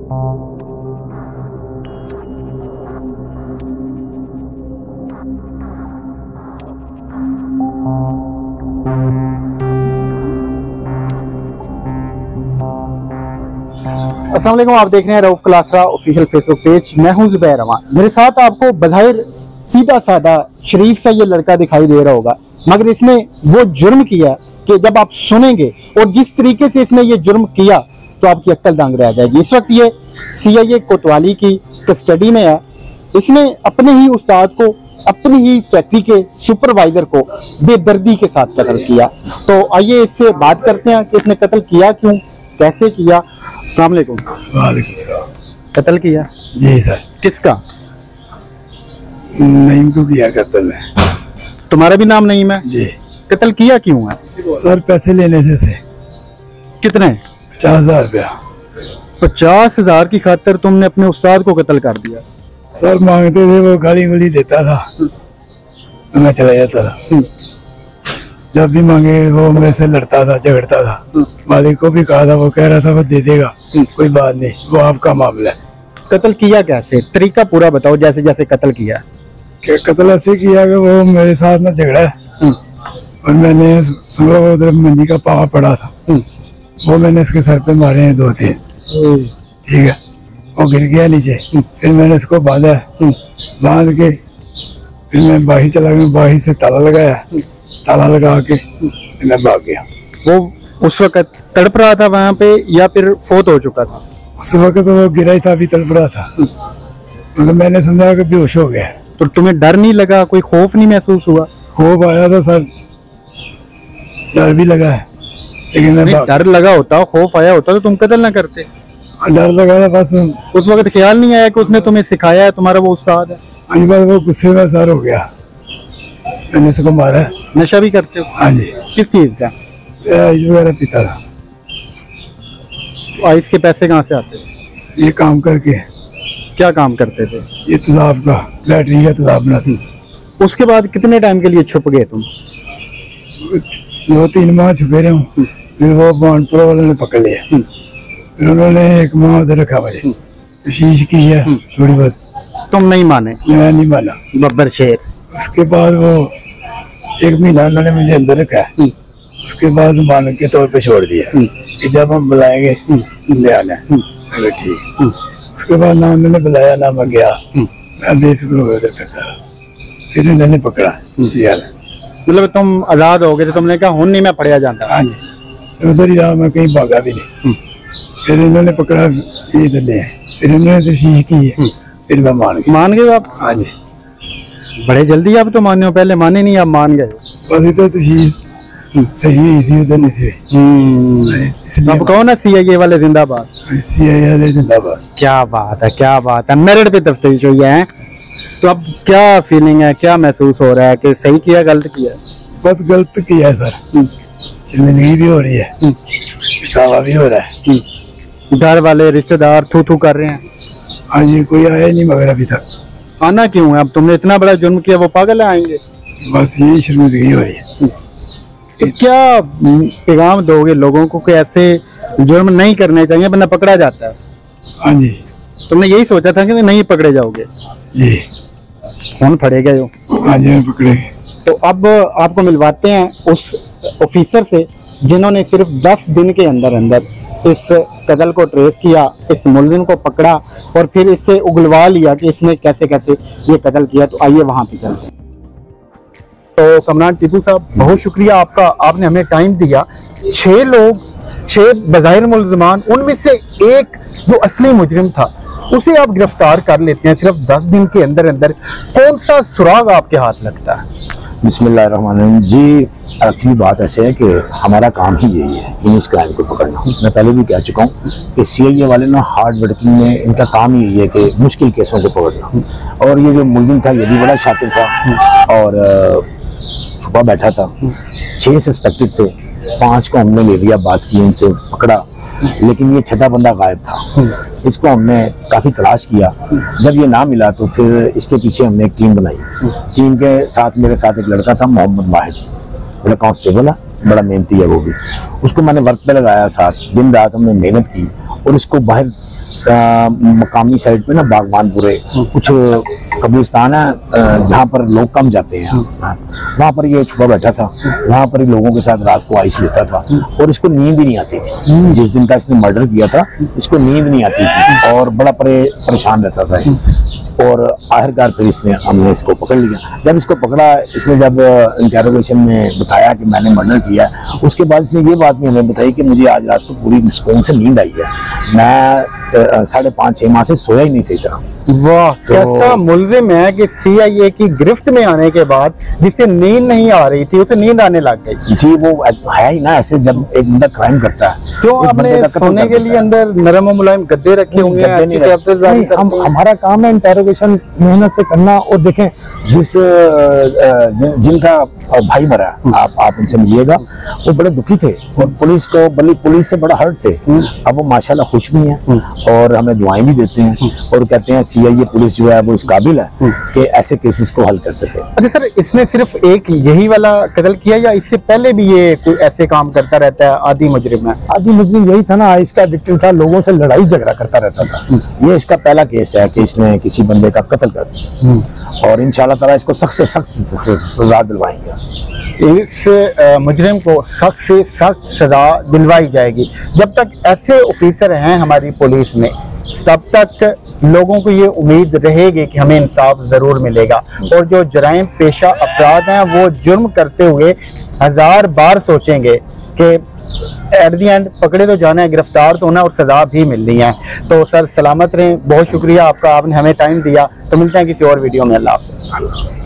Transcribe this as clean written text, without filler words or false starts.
अस्सलाम वालेकुम, आप देख रहे हैं Rauf Klasra official Facebook page. मैं हूं ज़ुबैर रहमान। मेरे साथ आपको बज़ाहिर सीधा सादा शरीफ सा ये लड़का दिखाई दे रहा होगा, मगर इसने वो जुर्म किया कि जब आप सुनेंगे और जिस तरीके से इसने ये जुर्म किया तो आपकी अक्ल दंग रह जाएगी। इस वक्त ये CIA कोतवाली की कस्टडी में है। इसने अपने ही उस्ताद को, अपनी ही फैक्ट्री के सुपरवाइजर को बेदर्दी के साथ कत्ल किया। तो आइए इससे बात करते हैं कि इसने कत्ल किया क्यों, कैसे किया। अस्सलाम वालेकुम। वालेकुम सलाम। कत्ल किया? जी सर। किसका? नईम को किया कत्ल है। तुम्हारा भी नाम नईम है? जी। कत्ल किया क्यों है? सर पैसे लेने से। कितने? 50,000 रुपया। 50,000 की खातिर तुमने अपने उस्ताद को कत्ल कर दिया? सर मांगते थे, वो गाली गुली देता था तो मैं चला जाता था। जब भी मांगे वो मेरे से लड़ता था, झगड़ता था। मालिक को भी कहा था, वो कह रहा था वो दे देगा, कोई बात नहीं, वो आपका मामला है। कत्ल किया कैसे? तरीका पूरा बताओ, जैसे जैसे कत्ल किया। क्या कत्ल ऐसे किया कि वो मेरे साथ में झगड़ा है और मैंने समझा वो उधर मंजी का पावा पड़ा था, वो मैंने इसके सर पे मारे हैं 2-3। ठीक है, वो गिर गया नीचे। फिर मैंने इसको बांधा, बांध के फिर मैं बाही चला गया, बाही से ताला लगाया, ताला लगा के मैं भाग गया। वो उस वक्त तड़प रहा था वहाँ पे या फिर फोत हो चुका था? उस वक्त तो वो गिरा ही था, अभी तड़प रहा था, मगर मैंने समझा कि बेहोश हो गया। तो तुम्हें डर नहीं लगा, कोई खौफ नहीं महसूस हुआ? खौफ आया था सर, डर भी लगा है, लेकिन मैं डर लगा होता, खौफ आया होता तो तुम कत्ल ना करते। डर लगा था बस। उस वक्त ख्याल नहीं आया कि उसने तुम्हें सिखाया है, तुम्हारा वो उस्ताद है? अभी बार वो गुस्से में सर हो गया, मैंने इसको मारा। नशा भी करते हो? हाँ जी। किस चीज का? वगैरह पीता था। आइस के पैसे कहाँ से आते? ये काम करके। क्या काम करते थे? ये तेजाब का, बैटरी का तेजाब ना थी। उसके बाद कितने टाइम के लिए छुप गए तुम? 2-3 माह छुपे रहे हूँ। फिर वो बानपुर वाले ने पकड़ लिया, फिर उन्होंने 1 माह उधर रखा मुझे, कोशिश की है थोड़ी बहुत। तुम नहीं माने? मैं नहीं माना, बब्बर शेर। उसके बाद वो 1 महीना उन्होंने मुझे अंदर रखा है। उसके बाद मान के तौर पे छोड़ दिया कि जब हम बुलाएंगे ले आना है। अगर ठीक। उसके बाद ना उन्होंने बुलाया ना मैं गया, मैं बेफिक्र हो गया उधर करता रहा। फिर उन्होंने पकड़ा। मतलब तुम आजाद हो गए थे, तुमने कहा हूं नहीं मैं पढ़िया जाता? हाँ जी, उधर ही रहा, मैं कहीं भागा भी नहीं। फिर उन्होंने पकड़ा, ये इधर ले आए, फिर उन्होंने तशरीह की है, फिर मैं मान गए आप? हाँ जी। बड़े जल्दी आप तो माने हो, पहले माने नहीं, आप मान गए? बस इधर तशरीह सही हुई थी, उधर नहीं थी। इसलिए अब कहो ना CIA वाले जिंदाबाद। CIA वाले जिंदाबाद। क्या बात है, क्या बात है। मेरिट पे तफ्तीश हुई है। तो अब क्या फीलिंग है, क्या महसूस हो रहा है कि सही किया गलत किया? बस गलत किया है सर, शर्मिंदगी भी हो रही है, पछतावा भी हो रहा है। घर वाले रिश्तेदार थू थू कर रहे हैं? हाँ जी, कोई आया नहीं मगर अभी तक। आना क्यों है? अब तुमने इतना बड़ा जुर्म किया, वो पागल आएंगे? बस यही शर्मिंदगी हो रही है। तो क्या पैगाम दोगे लोगों को कि ऐसे जुर्म नहीं करने चाहिए वरना पकड़ा जाता है? हाँ जी। तुमने यही सोचा था कि नहीं पकड़े जाओगे? जी। कौन पकड़े गए हो? हाँ जी, पकड़े। तो अब आपको मिलवाते हैं उस ऑफिसर से जिन्होंने सिर्फ 10 दिन के अंदर अंदर इस कत्ल को ट्रेस किया, इस मुलजिम को पकड़ा और फिर इससे उगलवा लिया कि इसने कैसे कैसे ये कत्ल किया। तो आइए वहां पे चलते हैं। तो कमरान टीपू साहब, बहुत शुक्रिया आपका, आपने हमें टाइम दिया। 6 लोग, 6 बज़ाहिर मुल्ज़िमान, उनमें से एक जो असली मुजरिम था उसे आप गिरफ्तार कर लेते हैं सिर्फ 10 दिन के अंदर अंदर। कौन सा सुराग आपके हाथ लगता है? बिस्मिल्लाहिर्रहमानिर्रहीम। जी, एक्चुअली बात ऐसे है कि हमारा काम ही यही है, इस क्राइम को पकड़ना। मैं पहले भी कह चुका हूँ कि CIA वाले ना हार्ड वर्किंग में, इनका काम ही यही है कि मुश्किल केसों को पकड़ना। और ये जो मुलजिम था ये भी बड़ा शातिर था और छुपा बैठा था। 6 सस्पेक्टेड थे, 5 को हमने ले लिया, बात की, उनसे पकड़ा, लेकिन ये 6ठा बंदा गायब था। इसको हमने काफ़ी तलाश किया, जब ये ना मिला तो फिर इसके पीछे हमने एक टीम बनाई। टीम के साथ मेरे साथ एक लड़का था, मोहम्मद वाहिद, मेरा कांस्टेबल है, बड़ा मेहनती है वो भी। उसको मैंने वर्क पे लगाया साथ, दिन रात हमने मेहनत की और इसको बाहर मकामी साइड पे ना बागबानपुरे कुछ कब्रिस्तान है जहाँ पर लोग कम जाते हैं, वहाँ पर ये छुपा बैठा था, वहाँ पर ही लोगों के साथ रात को आइस लेता था और इसको नींद ही नहीं आती थी। जिस दिन का इसने मर्डर किया था इसको नींद नहीं आती थी और बड़ा परेशान रहता था और आखिरकार फिर हमने इसको पकड़ लिया। जब इसको पकड़ा, इसने जब इंटेरोगेशन में बताया कि मैंने मर्डर किया, उसके बाद इसने ये बात भी हमें बताई कि मुझे आज रात को पूरी सुकून से नींद आई है, मैं 5.5-6 माह से सोया ही नहीं सही तरह। वाह, कैसा मुलजिम है कि CIA की गिरफ्त में आने के बाद जिससे नींद नहीं आ रही थी उसे नींद आने लग गई। जी, वो है ही ना ऐसे, जब एक बंदा क्राइम करता है क्यों आपने सोने के लिए अंदर नरम और मुलायम गद्दे रखे होंगे? हमारा काम है इंटेरोगेशन मेहनत से करना। और देखें जिनका भाई मरा, आप उनसे मिलिएगा, वो बड़े दुखी थे और पुलिस से बड़ा हर्ट थे। अब वो माशाल्लाह खुश भी हैं और हमें दुआएं भी देते हैं और कहते हैं CIA पुलिस जो है वो इस काबिल है कि ऐसे केसेस को हल कर सके। अच्छा सर, इसने सिर्फ एक यही वाला कत्ल किया या इससे पहले भी ये कोई ऐसे काम करता रहता है? आदि मुजरिम है। आदि मुजरिम यही था ना, इसका एडिक्टेड था, लोगों से लड़ाई झगड़ा करता रहता था। ये इसका पहला केस है कि इसने किसी बंदे का कत्ल कर दिया और इंशाल्लाह ताला इसको सख्त से सख्त सजा दिलवाएंगे। इस मुजरिम को सख्त से सख्त सजा दिलवाई जाएगी। जब तक ऐसे ऑफिसर हैं हमारी पुलिस में, तब तक लोगों को ये उम्मीद रहेगी कि हमें इंसाफ जरूर मिलेगा। और जो जराइम पेशा अफराद हैं वो जुर्म करते हुए 1000 बार सोचेंगे कि एट दी एंड पकड़े तो जाना है, गिरफ्तार तो होना और सजा भी मिलनी है। तो सर सलामत रहें, बहुत शुक्रिया आपका, आपने हमें टाइम दिया। तो मिलते हैं किसी और वीडियो में। अल्लाह हाफ़िज़।